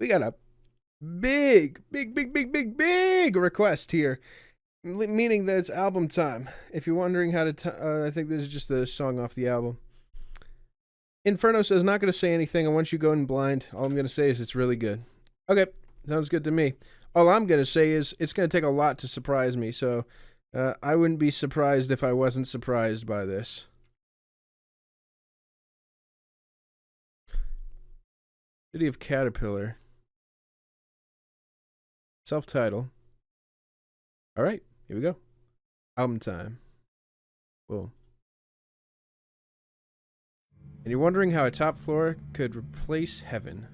We got a big request here, meaning that it's album time. If you're wondering how to, I think this is just a song off the album. Inferno says, not going to say anything. I want you going blind. All I'm going to say is it's really good. Okay, sounds good to me. All I'm going to say is it's going to take a lot to surprise me, so I wouldn't be surprised if I wasn't surprised by this. City of Caterpillar. Self-title. All right, here we go. Album time. Boom. And you're wondering how a top floor could replace heaven.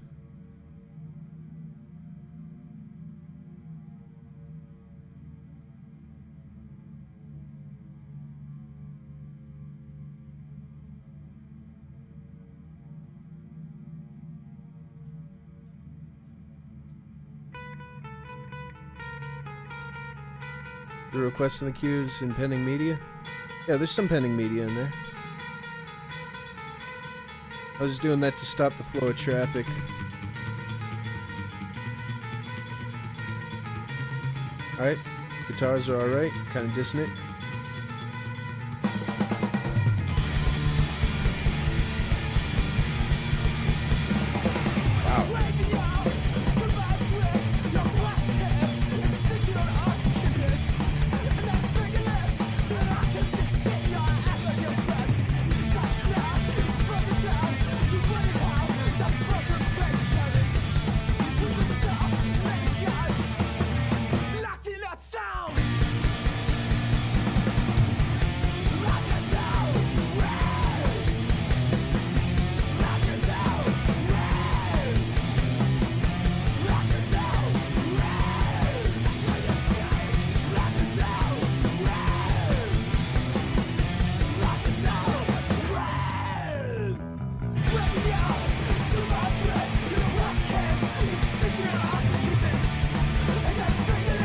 The request in the queues in pending media? Yeah, there's some pending media in there. I was just doing that to stop the flow of traffic. Alright, guitars are alright, kind of dissonant.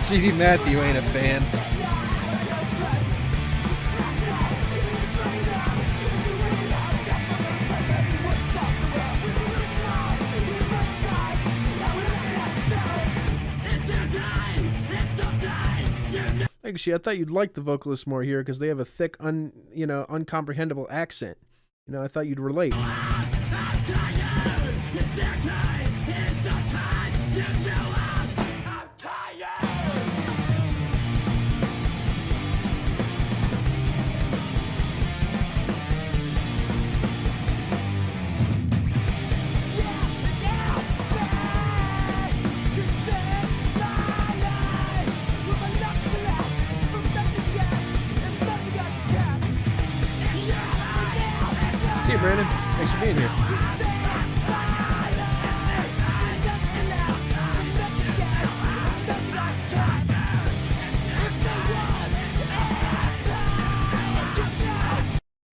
G.D. Matthew ain't a fan. Actually, I thought you'd like the vocalists more here because they have a thick, uncomprehendable accent. I thought you'd relate. See you, Brandon. Thanks for being here.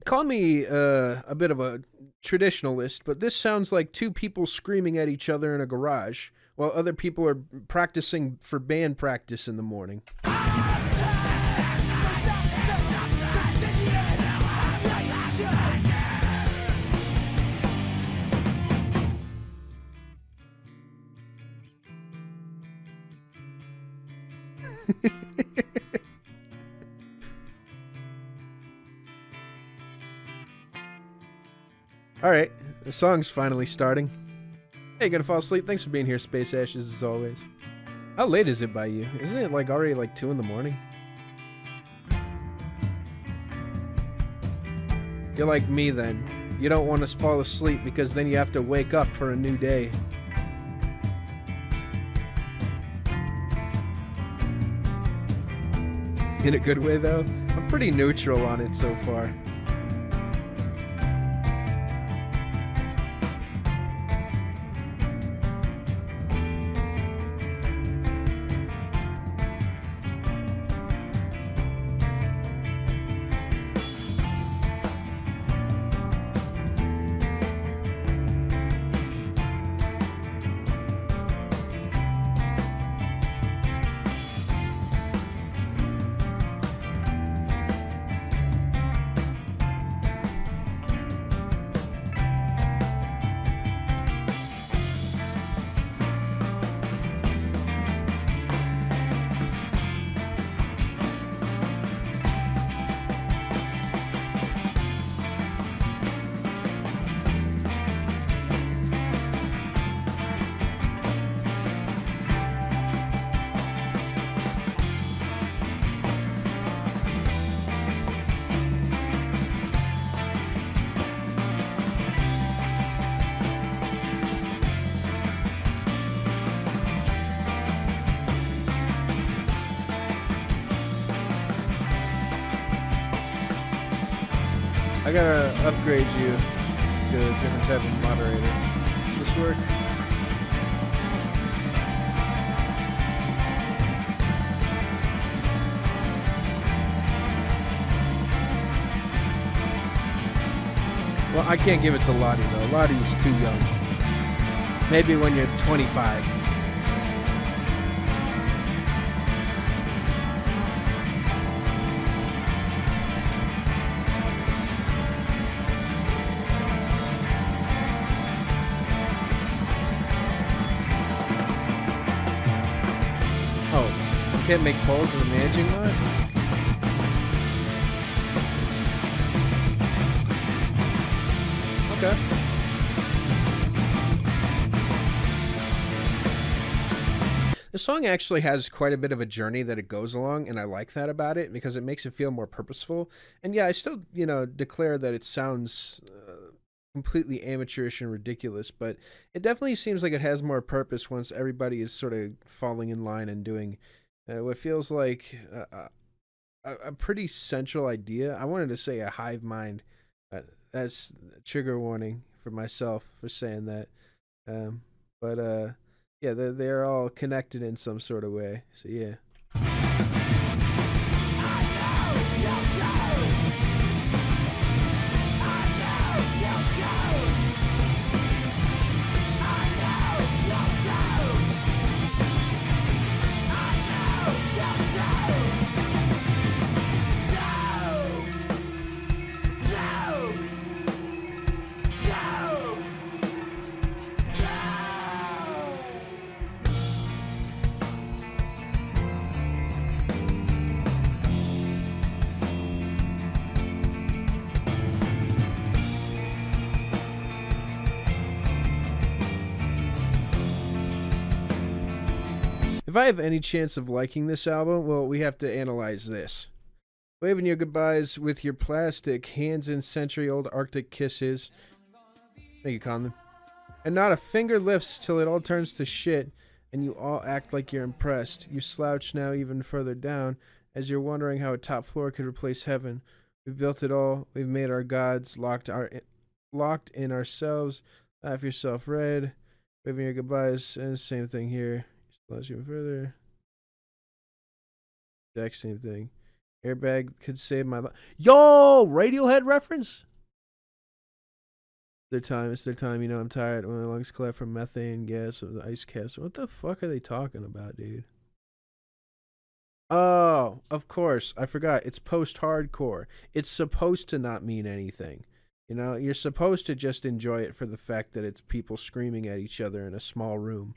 Call me a bit of a traditionalist, but this sounds like two people screaming at each other in a garage while other people are practicing for band practice in the morning. Alright, the song's finally starting. Hey, gonna fall asleep? Thanks for being here, Space Ashes, as always. How late is it by you? Isn't it already 2 in the morning? You're like me then. You don't want to fall asleep because then you have to wake up for a new day. In a good way, though? I'm pretty neutral on it so far. I gotta upgrade you to a different type of moderator. Does this work? Well, I can't give it to Lottie, though. Lottie's too young. Maybe when you're 25. Oh, you can't make polls in the managing mode? Okay. The song actually has quite a bit of a journey that it goes along, and I like that about it because it makes it feel more purposeful. And yeah, I still, declare that it sounds completely amateurish and ridiculous, but it definitely seems like it has more purpose once everybody is sort of falling in line and doing what feels like a pretty central idea. I wanted to say a hive mind. That's a trigger warning for myself for saying that. But yeah, they're all connected in some sort of way. So yeah. If I have any chance of liking this album, well, we have to analyze this. Waving your goodbyes with your plastic, hands in century-old Arctic kisses. Thank you, Conlon. And not a finger lifts till it all turns to shit, and you all act like you're impressed. You slouch now even further down, as you're wondering how a top floor could replace heaven. We've built it all. We've made our gods, locked in ourselves. Laugh yourself red. Waving your goodbyes, and same thing here. Slouch even further. Exact same thing. Airbag could save my life. Yo, Radiohead reference? It's their time. I'm tired. When my lungs collect from methane gas of the ice caps. What the fuck are they talking about, dude? Oh, of course. I forgot. It's post-hardcore. It's supposed to not mean anything. You're supposed to just enjoy it for the fact that it's people screaming at each other in a small room.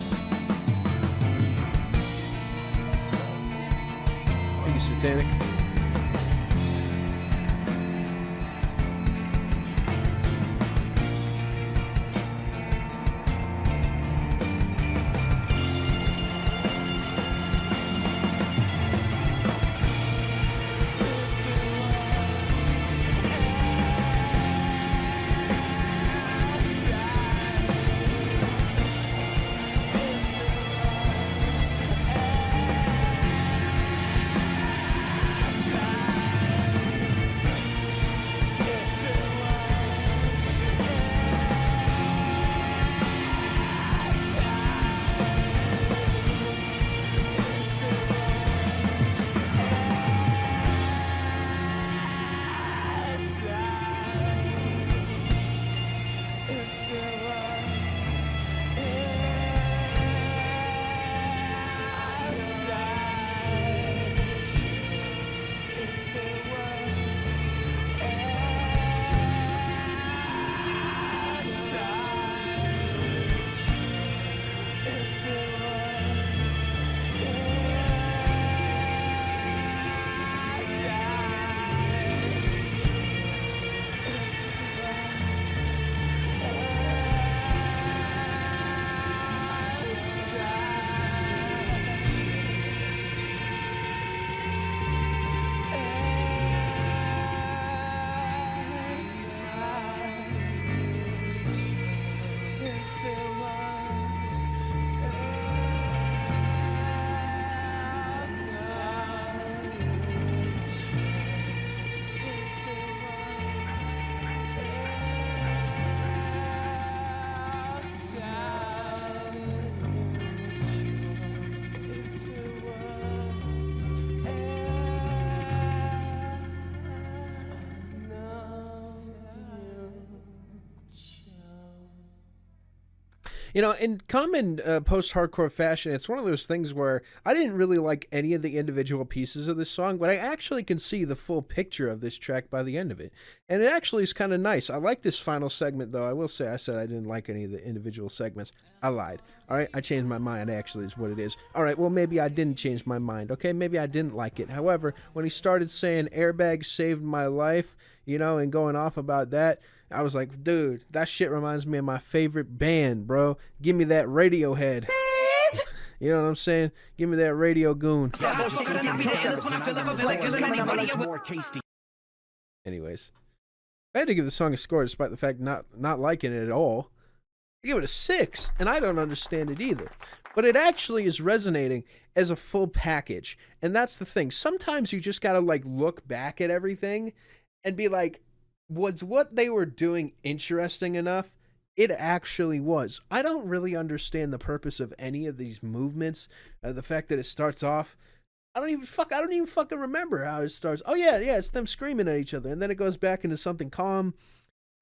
Thank you, Satanic. In common post-hardcore fashion, it's one of those things where I didn't really like any of the individual pieces of this song, but I actually can see the full picture of this track by the end of it. And it actually is kind of nice. I like this final segment, though. I will say I said I didn't like any of the individual segments. I lied. All right, I changed my mind, actually, is what it is. All right, well, maybe I didn't change my mind, okay? Maybe I didn't like it. However, when he started saying airbag saved my life, and going off about that, I was like, dude, that shit reminds me of my favorite band, bro. Give me that Radiohead. You know what I'm saying? Give me that Radio Goon. Anyways, I had to give the song a score despite the fact not liking it at all. I give it a 6, and I don't understand it either. But it actually is resonating as a full package. And that's the thing. Sometimes you just gotta look back at everything and be like, was what they were doing interesting enough? It actually was. I don't really understand the purpose of any of these movements. The fact that it starts off, I don't even fucking remember how it starts. Oh yeah, it's them screaming at each other, and then it goes back into something calm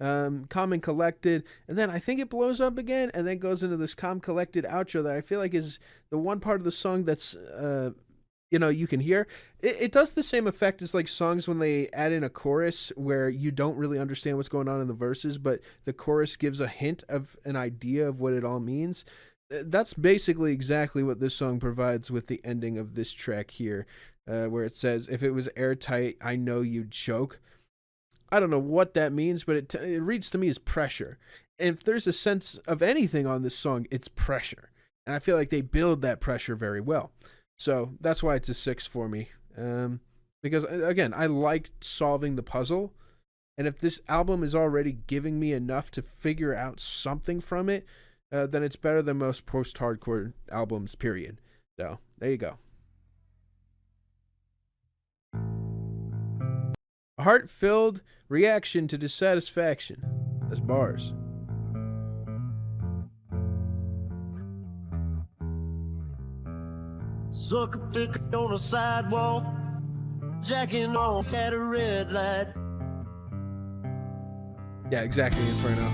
and collected, and then I think it blows up again, and then goes into this calm, collected outro that I feel like is the one part of the song that's you can hear. It does the same effect as songs when they add in a chorus where you don't really understand what's going on in the verses, but the chorus gives a hint of an idea of what it all means. That's basically exactly what this song provides with the ending of this track here, where it says, if it was airtight, I know you'd choke. I don't know what that means, but it reads to me as pressure. And if there's a sense of anything on this song, it's pressure. And I feel like they build that pressure very well. So that's why it's a 6 for me. Because, again, I like solving the puzzle. And if this album is already giving me enough to figure out something from it, then it's better than most post-hardcore albums, period. So, there you go. A heart-filled reaction to dissatisfaction. That's bars. Sucker picker on the sidewalk, jacking off at a red light. Yeah, exactly, Inferno.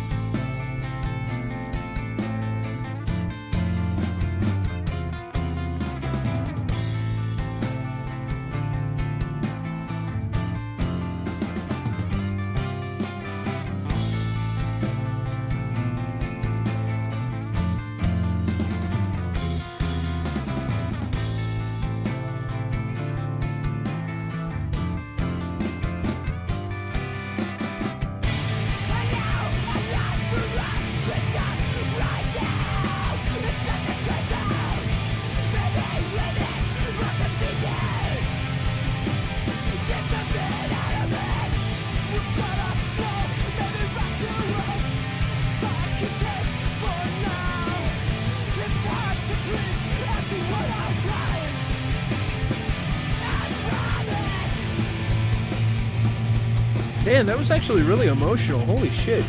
Man, that was actually really emotional. Holy shit.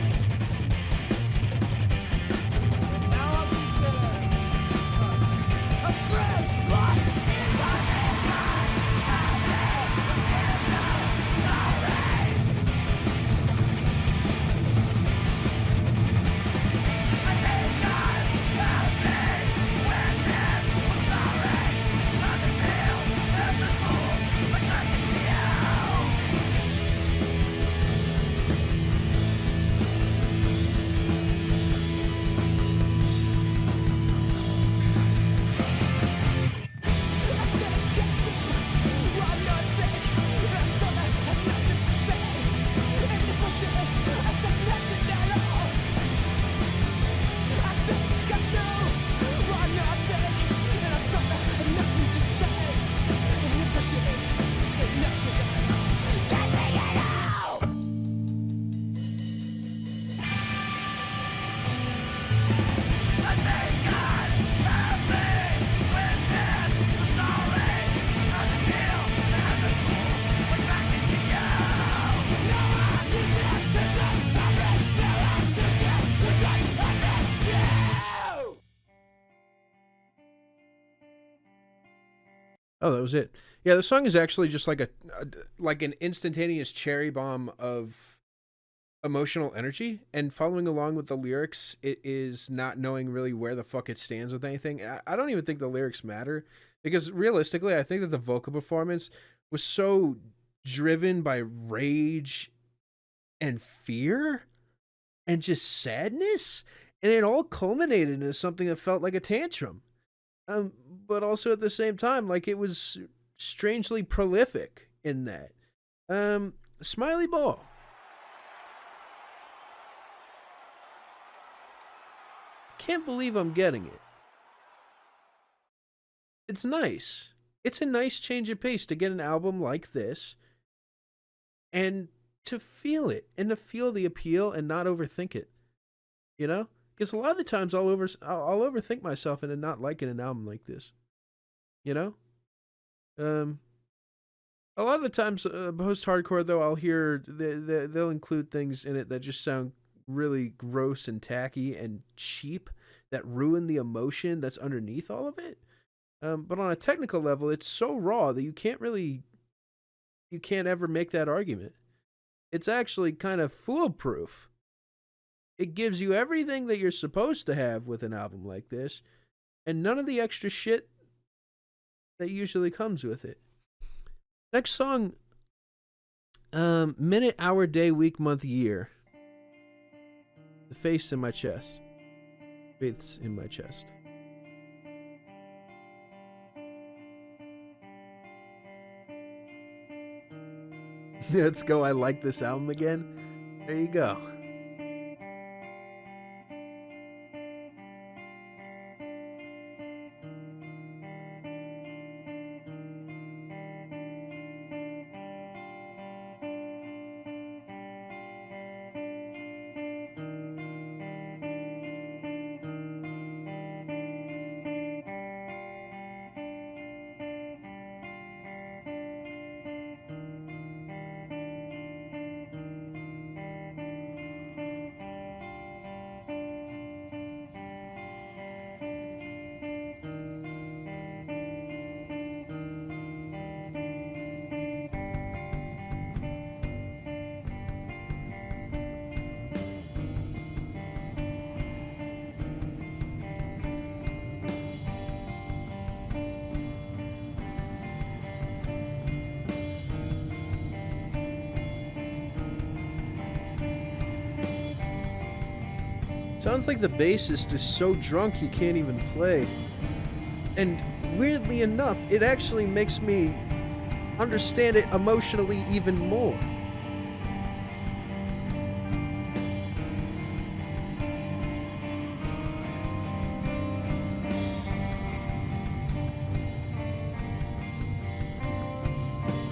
Oh, that was it. Yeah, the song is actually just like an instantaneous cherry bomb of emotional energy, and following along with the lyrics, it is not knowing really where the fuck it stands with anything. I don't even think the lyrics matter, because realistically, I think that the vocal performance was so driven by rage and fear and just sadness, and it all culminated into something that felt like a tantrum. Um, but also at the same time, like, it was strangely prolific in that. Smiley Ball. Can't believe I'm getting it. It's nice. It's a nice change of pace to get an album like this and to feel it and to feel the appeal and not overthink it. You know? Because a lot of the times I'll overthink myself into not liking an album like this. You know? A lot of the times, post-hardcore, though, I'll hear they'll include things in it that just sound really gross and tacky and cheap, that ruin the emotion that's underneath all of it. But on a technical level, it's so raw that you can't ever make that argument. It's actually kind of foolproof. It gives you everything that you're supposed to have with an album like this, and none of the extra shit that usually comes with it. Next song, minute, hour, day, week, month, year. The face in my chest. Faith's in my chest. Let's go. I like this album again. There you go. Sounds like the bassist is so drunk he can't even play. And weirdly enough, it actually makes me understand it emotionally even more.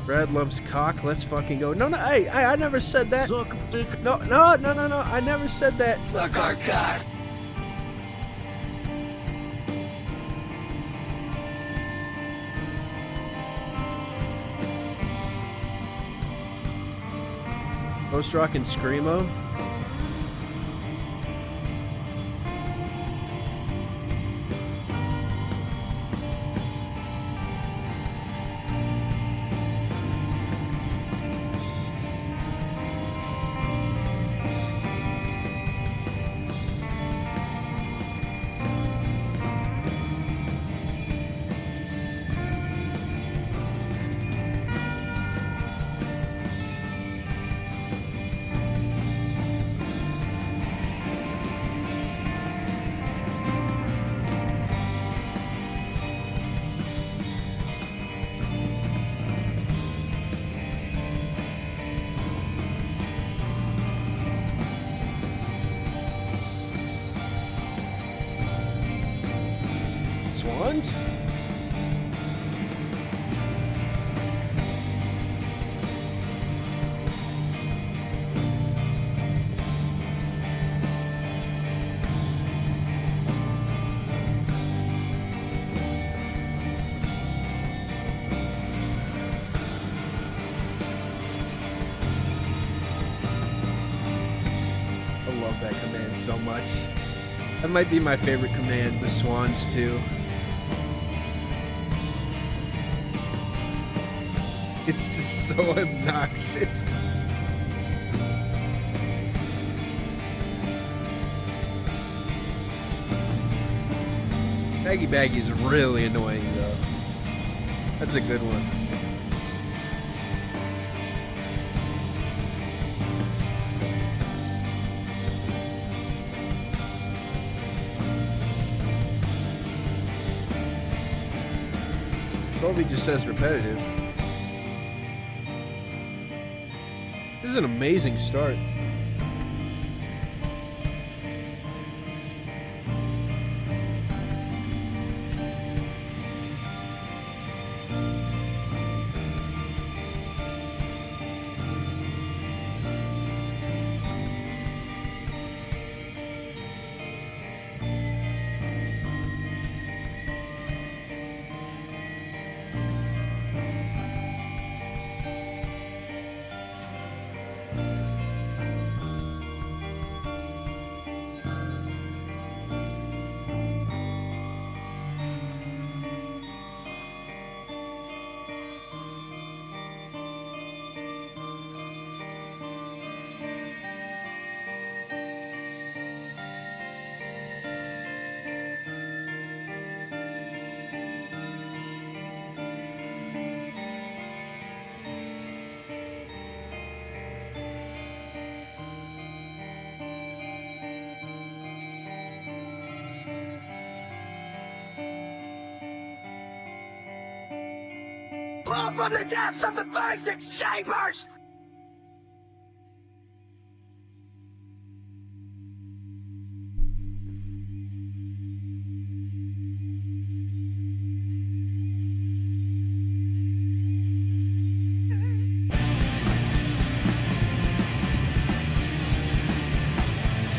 Brad loves cock. Let's fucking go. No, hey, I never said that. No, I never said that. Suck our cock. Post rock and screamo. Swans? I love that command so much. That might be my favorite command, the Swans too. It's just so obnoxious. Baggy Baggy is really annoying though. That's a good one. Solvey just says repetitive. This is an amazing start. Flow from the depths of the basic chambers!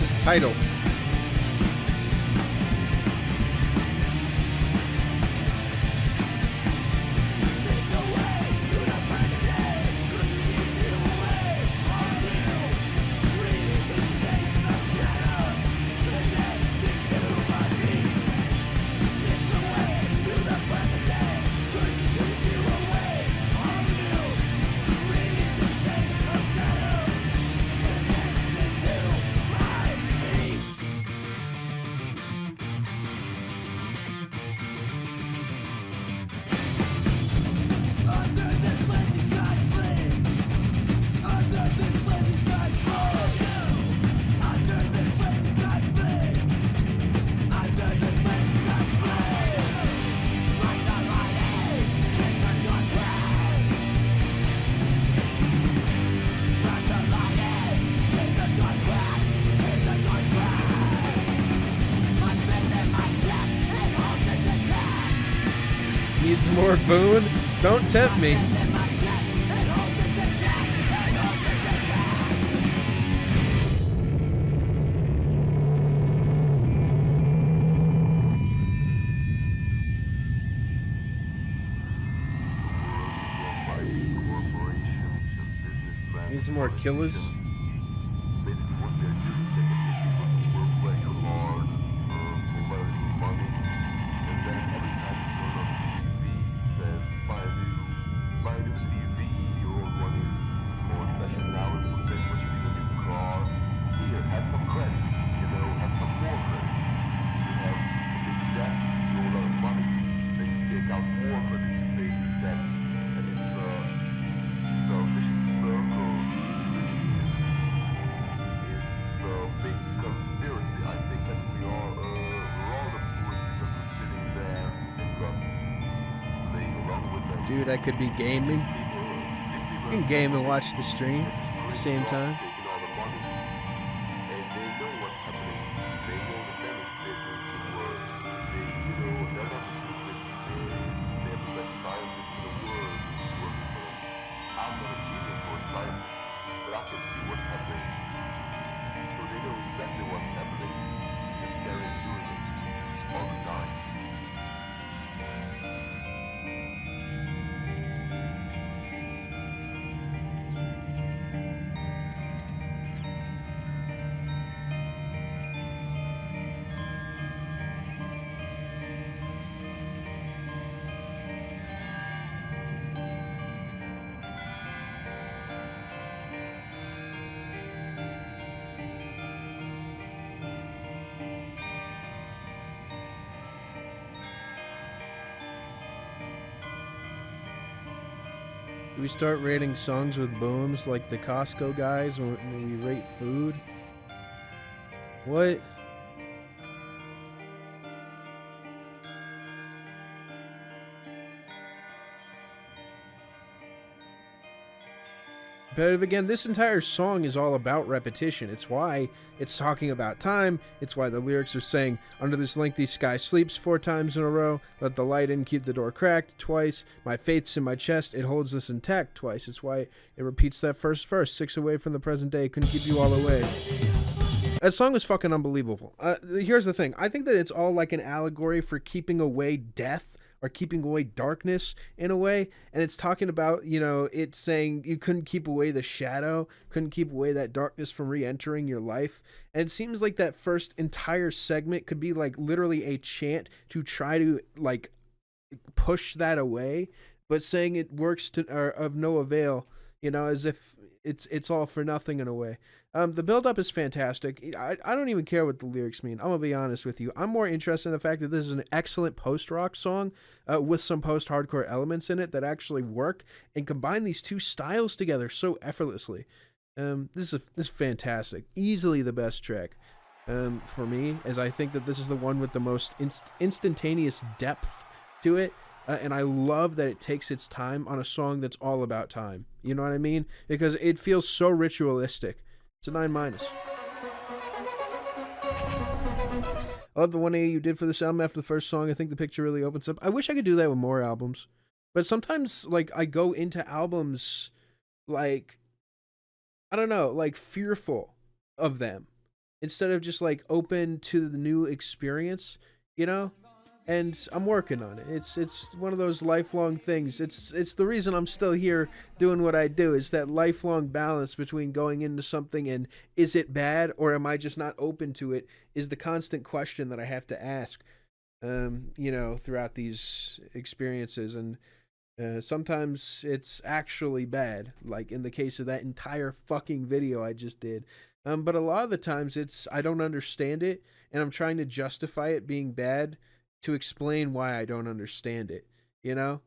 This title. Needs more Boone? Don't tempt me. Need some more killers? Basically, what they're doing, they're getting people to work very hard for very little money, and then every time you turn on the TV, it says buy a new TV. Your old one is more special now, and then what you need a new car. Here, have some credit. Have some more credit. You have a big debt. If you owe a lot of money, then you take out more credit to pay these debts, and it's a vicious circle. It's a big conspiracy, I think, and we're all the fools because we're sitting there and got playing along with them. Dude, I could be gaming. These people You can game and watch the stream are just at the greedy, same they're time. taking all the money, and they know what's happening. They know the damage they're doing to the world. They're not stupid. They're the best scientists in the world working for them. I'm not a genius or a scientist, but I can see what's happening. So they know exactly what's happening. Just carrying doing it all the time. we start rating songs with booms like the Costco guys when we rate food? What? But again, this entire song is all about repetition. It's why it's talking about time. It's why the lyrics are saying, under this lengthy sky sleeps 4 times in a row. Let the light in, keep the door cracked twice. My faith's in my chest. It holds us intact twice. It's why it repeats that first verse. 6 away from the present day. Couldn't keep you all away. That song was fucking unbelievable. Here's the thing. I think that it's all like an allegory for keeping away death, or keeping away darkness in a way. And it's talking about, you know, it's saying you couldn't keep away the shadow, couldn't keep away that darkness from re-entering your life. And it seems like that first entire segment could be like literally a chant to try to like push that away, but saying it works to or of no avail, you know, as if it's all for nothing in a way. The build-up is fantastic. I don't even care what the lyrics mean. I'm going to be honest with you. I'm more interested in the fact that this is an excellent post-rock song with some post-hardcore elements in it that actually work and combine these two styles together so effortlessly. This is fantastic. Easily the best track for me, as I think that this is the one with the most instantaneous depth to it. And I love that it takes its time on a song that's all about time. You know what I mean? Because it feels so ritualistic. It's a 9-. I love the 180 you did for this album after the first song. I think the picture really opens up. I wish I could do that with more albums. But sometimes, like, I go into albums, like, I don't know, like, fearful of them. Instead of just, like, open to the new experience, you know? And I'm working on it. It's one of those lifelong things. It's the reason I'm still here doing what I do, is that lifelong balance between going into something and is it bad or am I just not open to it, is the constant question that I have to ask, you know, throughout these experiences. And sometimes it's actually bad, like in the case of that entire fucking video I just did. But a lot of the times it's I don't understand it and I'm trying to justify it being bad to explain why I don't understand it, you know?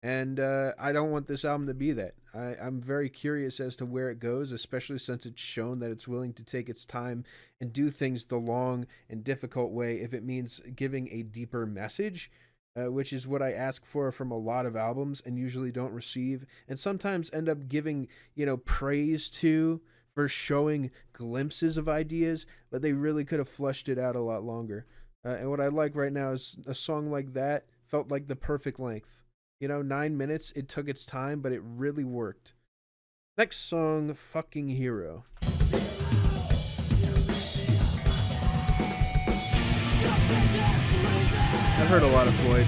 And I don't want this album to be that. I'm very curious as to where it goes, especially since it's shown that it's willing to take its time and do things the long and difficult way if it means giving a deeper message, which is what I ask for from a lot of albums and usually don't receive, and sometimes end up giving, you know, praise to for showing glimpses of ideas, but they really could have flushed it out a lot longer. And what I like right now is a song like that felt like the perfect length. You know, 9 minutes, it took its time, but it really worked. Next song, Fucking Hero. I've heard a lot of Floyd.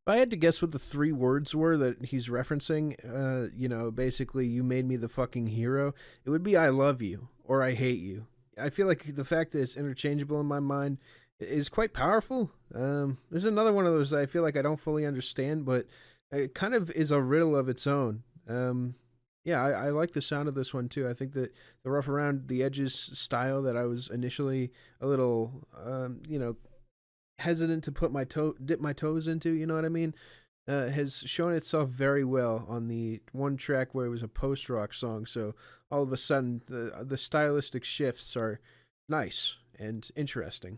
If I had to guess what the three words were that he's referencing, basically, you made me the fucking hero, it would be I love you or I hate you. I feel like the fact that it's interchangeable in my mind is quite powerful. This is another one of those that I feel like I don't fully understand, but it kind of is a riddle of its own. Yeah, I like the sound of this one too. I think that the rough around the edges style that I was initially a little, hesitant to dip my toes into. You know what I mean? Has shown itself very well on the one track where it was a post rock song. So all of a sudden, the stylistic shifts are nice and interesting.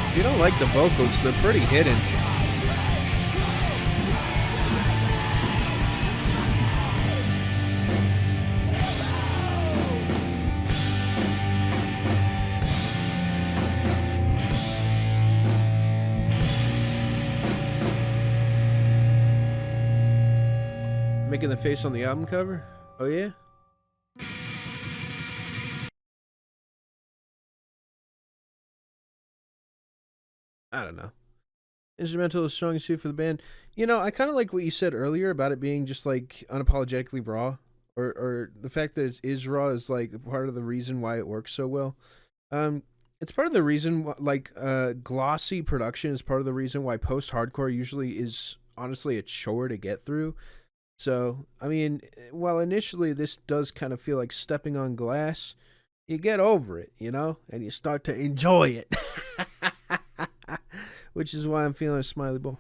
If you don't like the vocals, they're pretty hidden. Making the face on the album cover? Oh yeah? I don't know. Instrumental is strong suit for the band. I kind of like what you said earlier about it being just like unapologetically raw, or the fact that it is raw is like part of the reason why it works so well. It's part of the reason glossy production is part of the reason why post-hardcore usually is honestly a chore to get through. So, I mean, while initially this does kind of feel like stepping on glass, you get over it, and you start to enjoy it. Which is why I'm feeling a smiley bowl.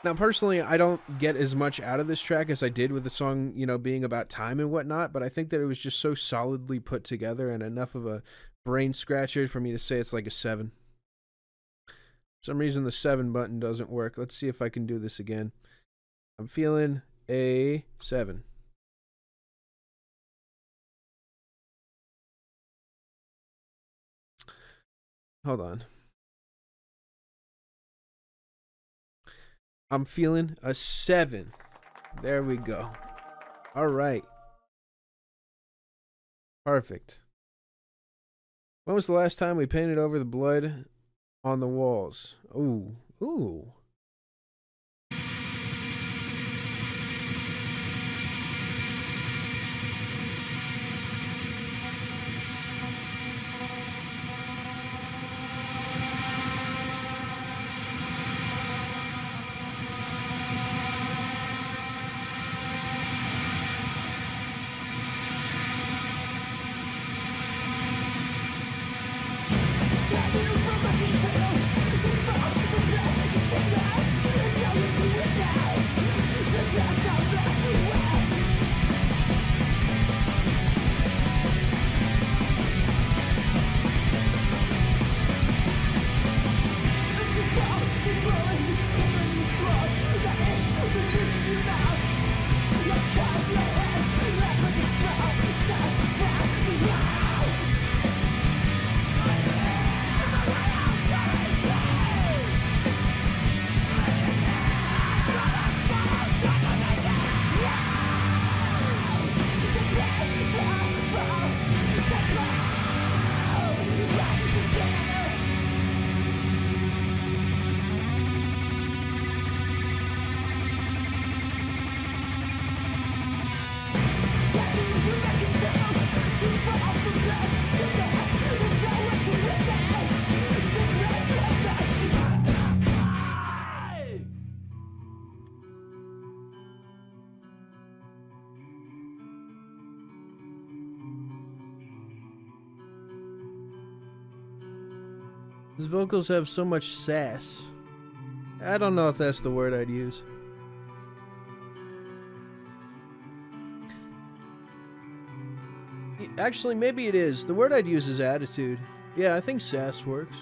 Now, personally, I don't get as much out of this track as I did with the song, being about time and whatnot, but I think that it was just so solidly put together and enough of a brain scratcher for me to say it's like a 7. For some reason, the 7 button doesn't work. Let's see if I can do this again. I'm feeling a 7. Hold on. I'm feeling a 7. There we go. All right. Perfect. When was the last time we painted over the blood on the walls? Ooh. Ooh. His vocals have so much sass. I don't know if that's the word I'd use. Actually, maybe it is. The word I'd use is attitude. Yeah, I think sass works.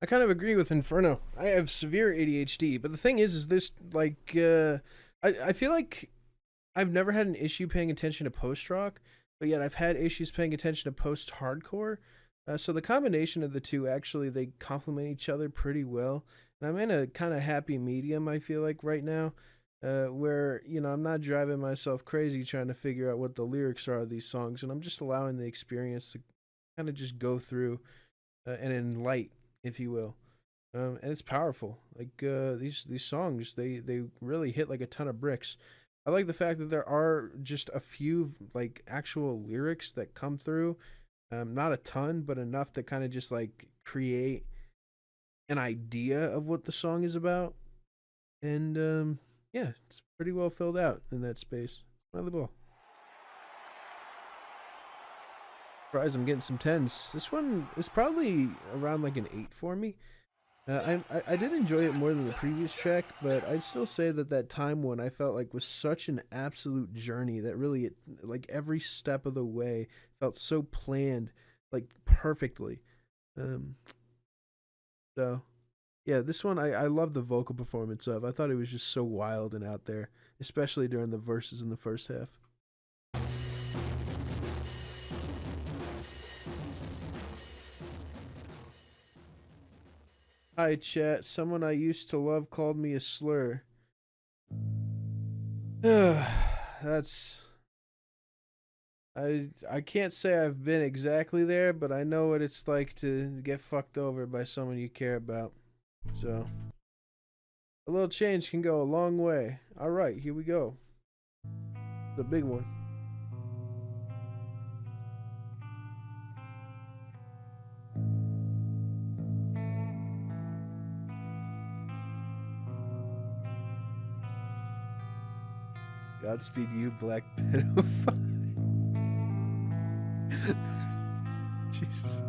I kind of agree with Inferno. I have severe ADHD, but the thing is this like I feel like I've never had an issue paying attention to post rock, but yet I've had issues paying attention to post hardcore. So the combination of the two actually they complement each other pretty well, and I'm in a kind of happy medium. I feel like right now, where I'm not driving myself crazy trying to figure out what the lyrics are of these songs, and I'm just allowing the experience to kind of just go through and enlight, if you will. And it's powerful. Like these songs, they really hit like a ton of bricks. I like the fact that there are just a few like actual lyrics that come through. Not a ton, but enough to kind of just like create an idea of what the song is about. And yeah, it's pretty well filled out in that space. Smiley ball. Surprised I'm getting some 10s. This one is probably around like an 8 for me. I did enjoy it more than the previous track, but I'd still say that time one I felt like was such an absolute journey that really, like every step of the way felt so planned, like perfectly. So, yeah, this one I love the vocal performance of. I thought it was just so wild and out there, especially during the verses in the first half. Hi, chat. Someone I used to love called me a slur. That's... I can't say I've been exactly there, but I know what it's like to get fucked over by someone you care about. So, a little change can go a long way. Alright, here we go. The big one. Godspeed you, black pedophile. Jesus.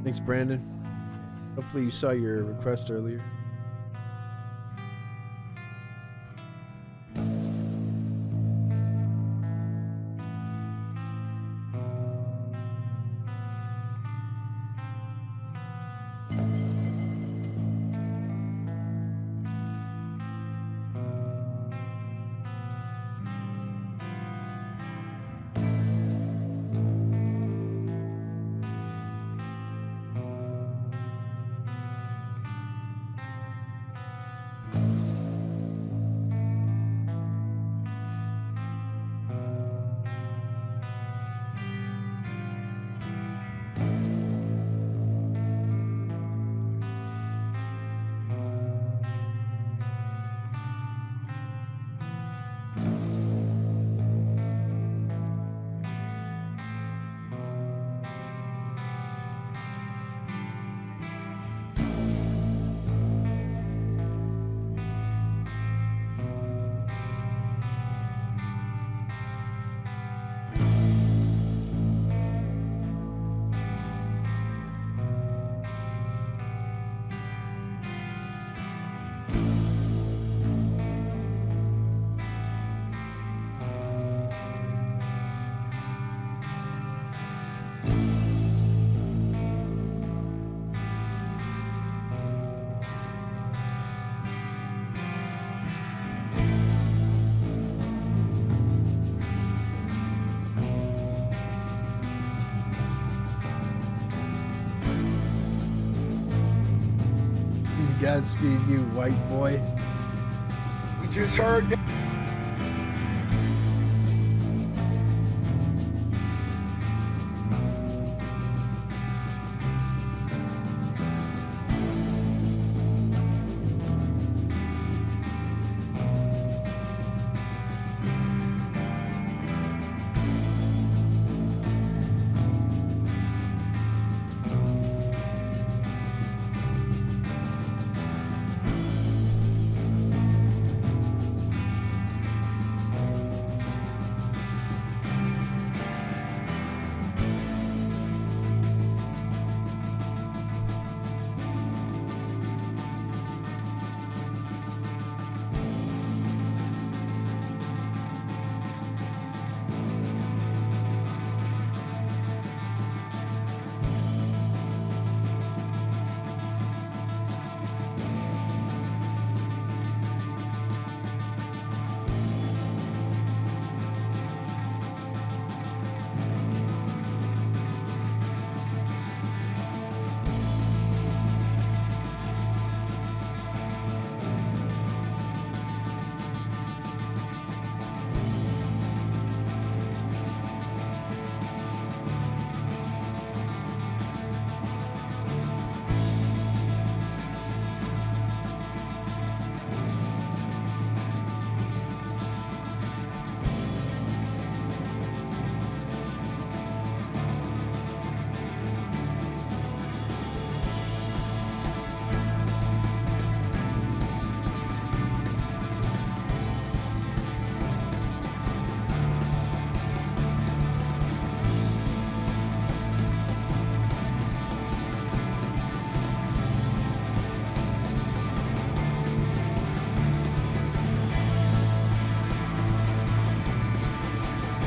Thanks, Brandon. Hopefully you saw your request earlier. Godspeed you, white boy. We just heard that.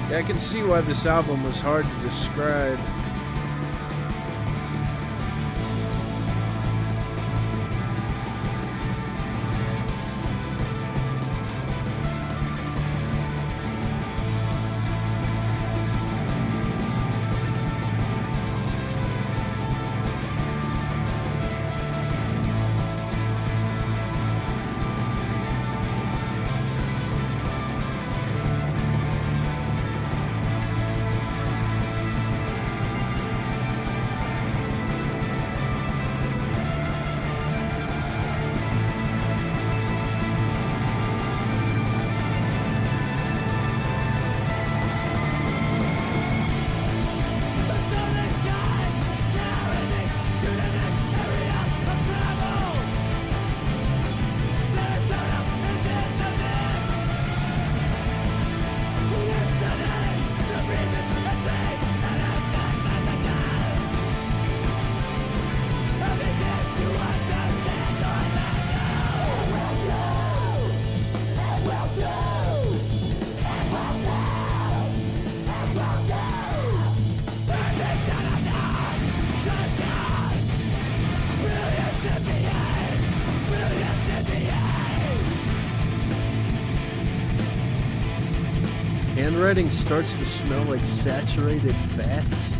Yeah, I can see why this album was hard to describe. Handwriting starts to smell like saturated fats.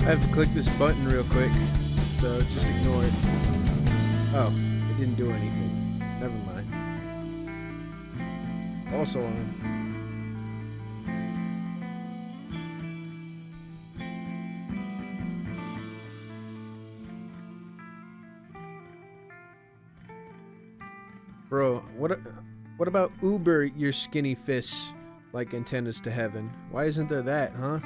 I have to click this button real quick, so just ignore it. Oh, it didn't do anything. Never mind. Also on. Bro, what about Uber your skinny fists like antennas to heaven? Why isn't there that, huh?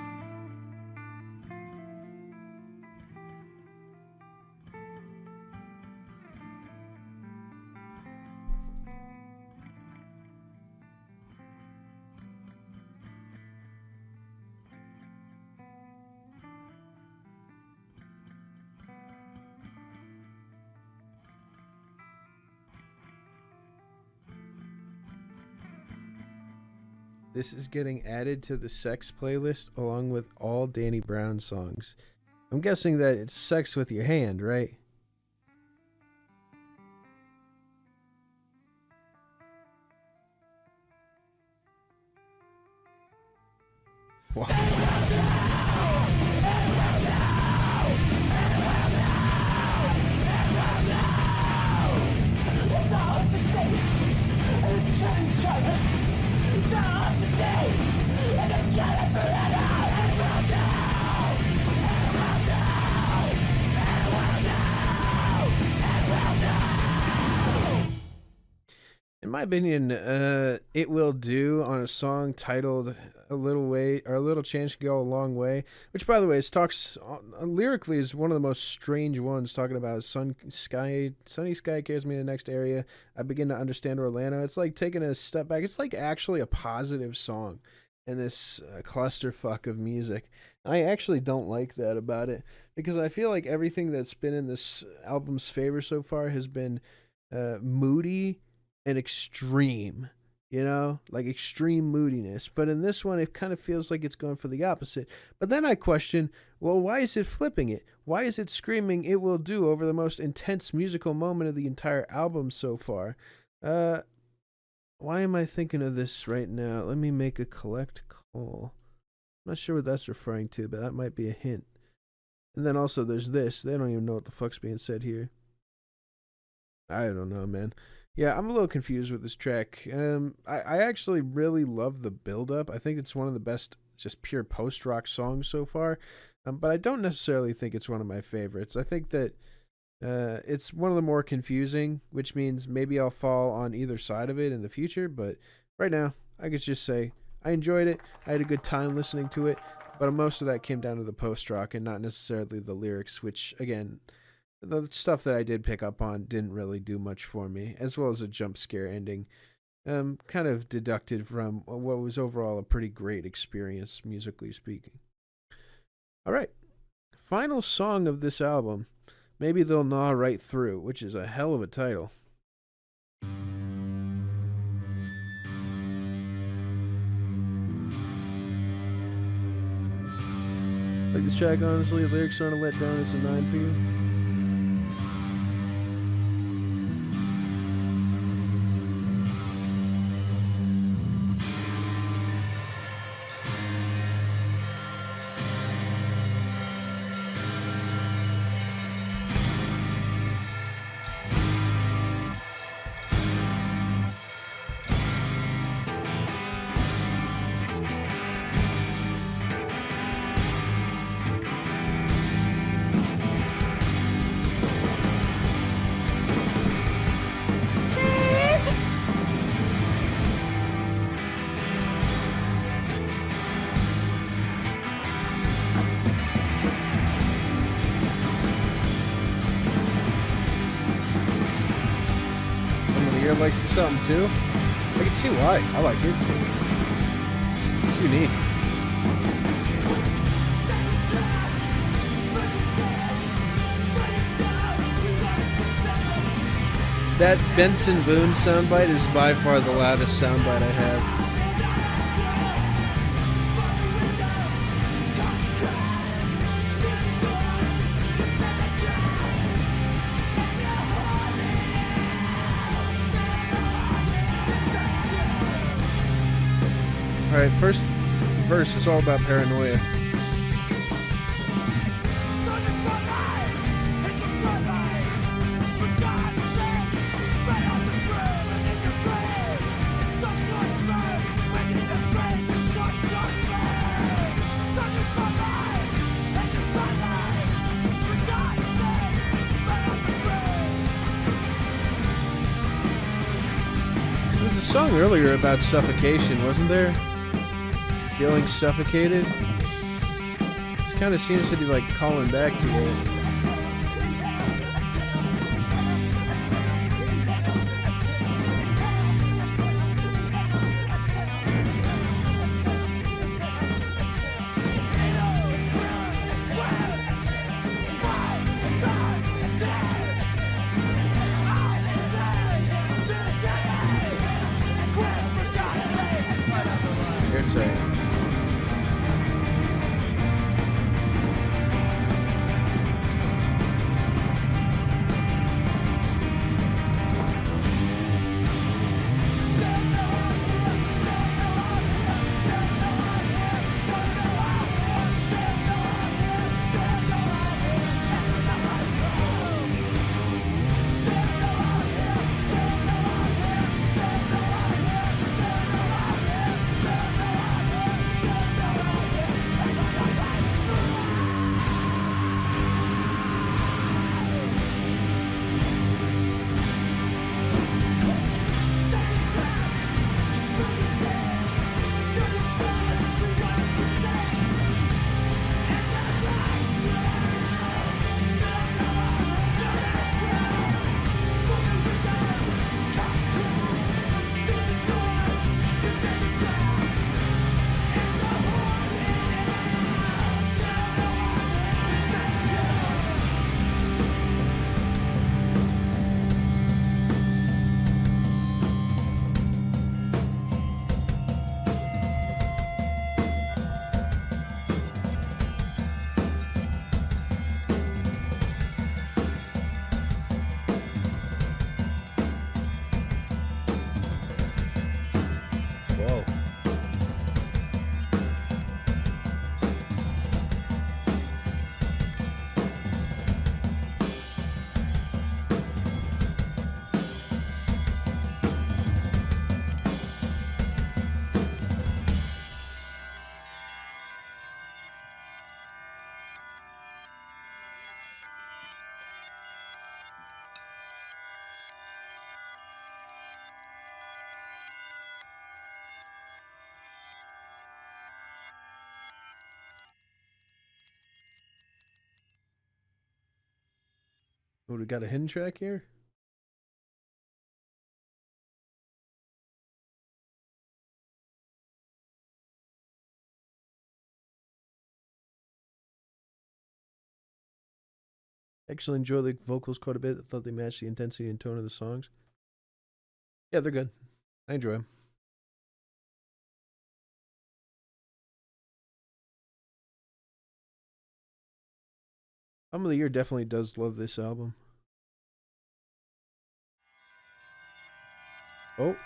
This is getting added to the sex playlist along with all Danny Brown songs. I'm guessing that it's sex with your hand, right? Wow. In my opinion, "It Will Do" on a song titled "A Little Way" or "A Little Change Can Go a Long Way," which, by the way, talks lyrically is one of the most strange ones, talking about sunny sky carries me to the next area. I begin to understand Orlando. It's like taking a step back. It's like actually a positive song in this clusterfuck of music. I actually don't like that about it because I feel like everything that's been in this album's favor so far has been moody and extreme, like extreme moodiness. But in this one, it kind of feels like it's going for the opposite. But then I question, well, why is it flipping it? Why is it screaming "It Will Do" over the most intense musical moment of the entire album so far? Why am I thinking of this right now? Let me make a collect call. I'm not sure what that's referring to, but that might be a hint. And then also there's this. They don't even know what the fuck's being said here. I don't know, man. Yeah, I'm a little confused with this track. I actually really love the build-up. I think it's one of the best just pure post-rock songs so far. But I don't necessarily think it's one of my favorites. I think that it's one of the more confusing, which means maybe I'll fall on either side of it in the future. But right now, I could just say I enjoyed it. I had a good time listening to it. But most of that came down to the post-rock and not necessarily the lyrics, which, again, the stuff that I did pick up on didn't really do much for me, as well as a jump scare ending. Kind of deducted from what was overall a pretty great experience, musically speaking. All right. Final song of this album, Maybe They'll Gnaw Right Through, which is a hell of a title. Like this track, honestly, the lyrics aren't a letdown. It's a 9 for you. Likes this album too. I can see why. I like it. It's unique. That Benson Boone soundbite is by far the loudest soundbite I have. Alright, first verse is all about paranoia. There was a song earlier about suffocation, wasn't there? Feeling suffocated. This kind of seems to be like calling back to it. Oh, we got a hidden track here? Actually enjoy the vocals quite a bit. I thought they matched the intensity and tone of the songs. Yeah, they're good. I enjoy them. Album of the Year definitely does love this album. Oh.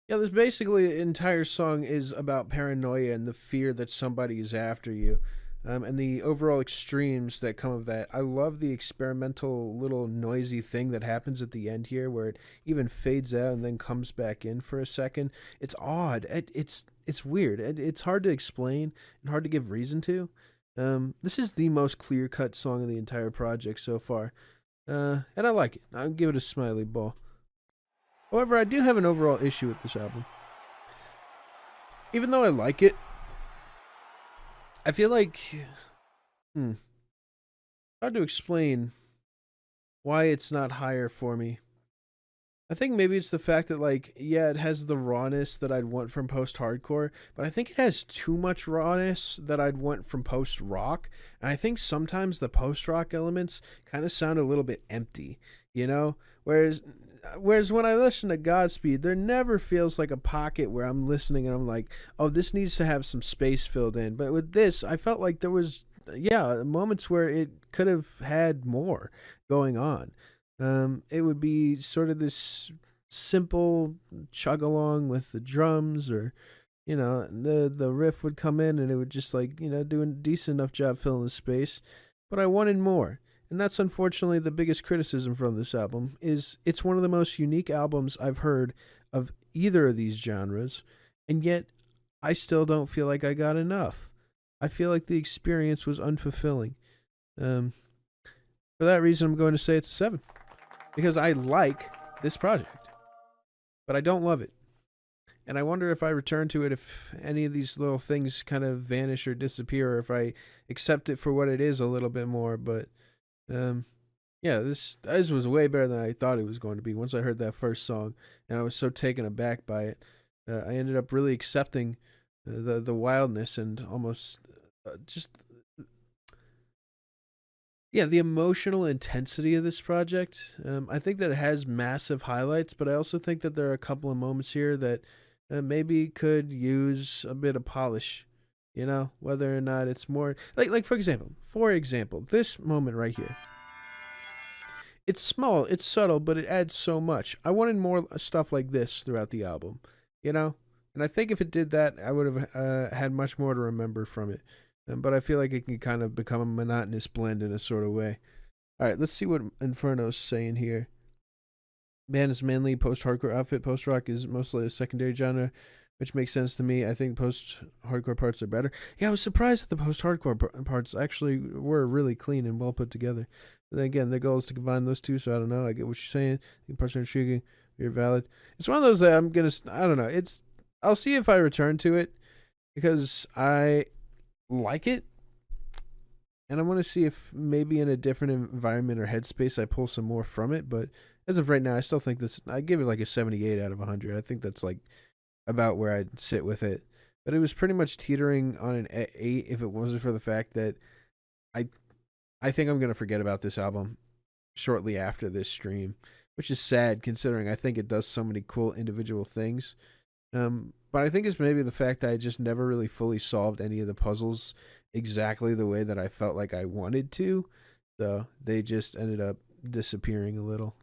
Yeah, this basically entire song is about paranoia and the fear that somebody is after you, and the overall extremes that come of that. I love the experimental little noisy thing that happens at the end here, where it even fades out and then comes back in for a second. It's odd. It's weird. It's hard to explain and hard to give reason to. This is the most clear cut song of the entire project so far, and I like it. I'll give it a smiley ball. However, I do have an overall issue with this album. Even though I like it, I feel like hard to explain why it's not higher for me. I think maybe it's the fact that, like, yeah, it has the rawness that I'd want from post-hardcore, but I think it has too much rawness that I'd want from post-rock. And I think sometimes the post-rock elements kind of sound a little bit empty, you know? Whereas when I listen to Godspeed, there never feels like a pocket where I'm listening and I'm like, oh, this needs to have some space filled in. But with this, I felt like there was, yeah, moments where it could have had more going on. It would be sort of this simple chug along with the drums, or the riff would come in and it would just, like, do a decent enough job filling the space. But I wanted more. And that's unfortunately the biggest criticism from this album, is it's one of the most unique albums I've heard of either of these genres, and yet I still don't feel like I got enough. I feel like the experience was unfulfilling. For that reason, I'm going to say it's a 7. Because I like this project, but I don't love it. And I wonder if I return to it, if any of these little things kind of vanish or disappear, or if I accept it for what it is a little bit more. But yeah, this was way better than I thought it was going to be. Once I heard that first song, and I was so taken aback by it, I ended up really accepting the wildness and almost just the emotional intensity of this project. I think that it has massive highlights, but I also think that there are a couple of moments here that maybe could use a bit of polish. Whether or not it's more like for example, this moment right here. It's small, it's subtle, but it adds so much. I wanted more stuff like this throughout the album, and I think if it did that, I would have had much more to remember from it. But I feel like it can kind of become a monotonous blend in a sort of way. All right, let's see what Inferno's saying here. Band is mainly post-hardcore outfit. Post-rock is mostly a secondary genre, which makes sense to me. I think post-hardcore parts are better. Yeah, I was surprised that the post-hardcore parts actually were really clean and well put together. But then again, the goal is to combine those two, so I don't know. I get what you're saying. The parts are intriguing. You're valid. It's one of those that I don't know. I'll see if I return to it, because I like it, and I want to see if maybe in a different environment or headspace I pull some more from it. But as of right now, I still think I give it like a 78 out of 100. I think that's like about where I'd sit with it. But it was pretty much teetering on an 8 if it wasn't for the fact that I think I'm going to forget about this album shortly after this stream, which is sad considering I think it does so many cool individual things. But I think it's maybe the fact that I just never really fully solved any of the puzzles exactly the way that I felt like I wanted to. So they just ended up disappearing a little.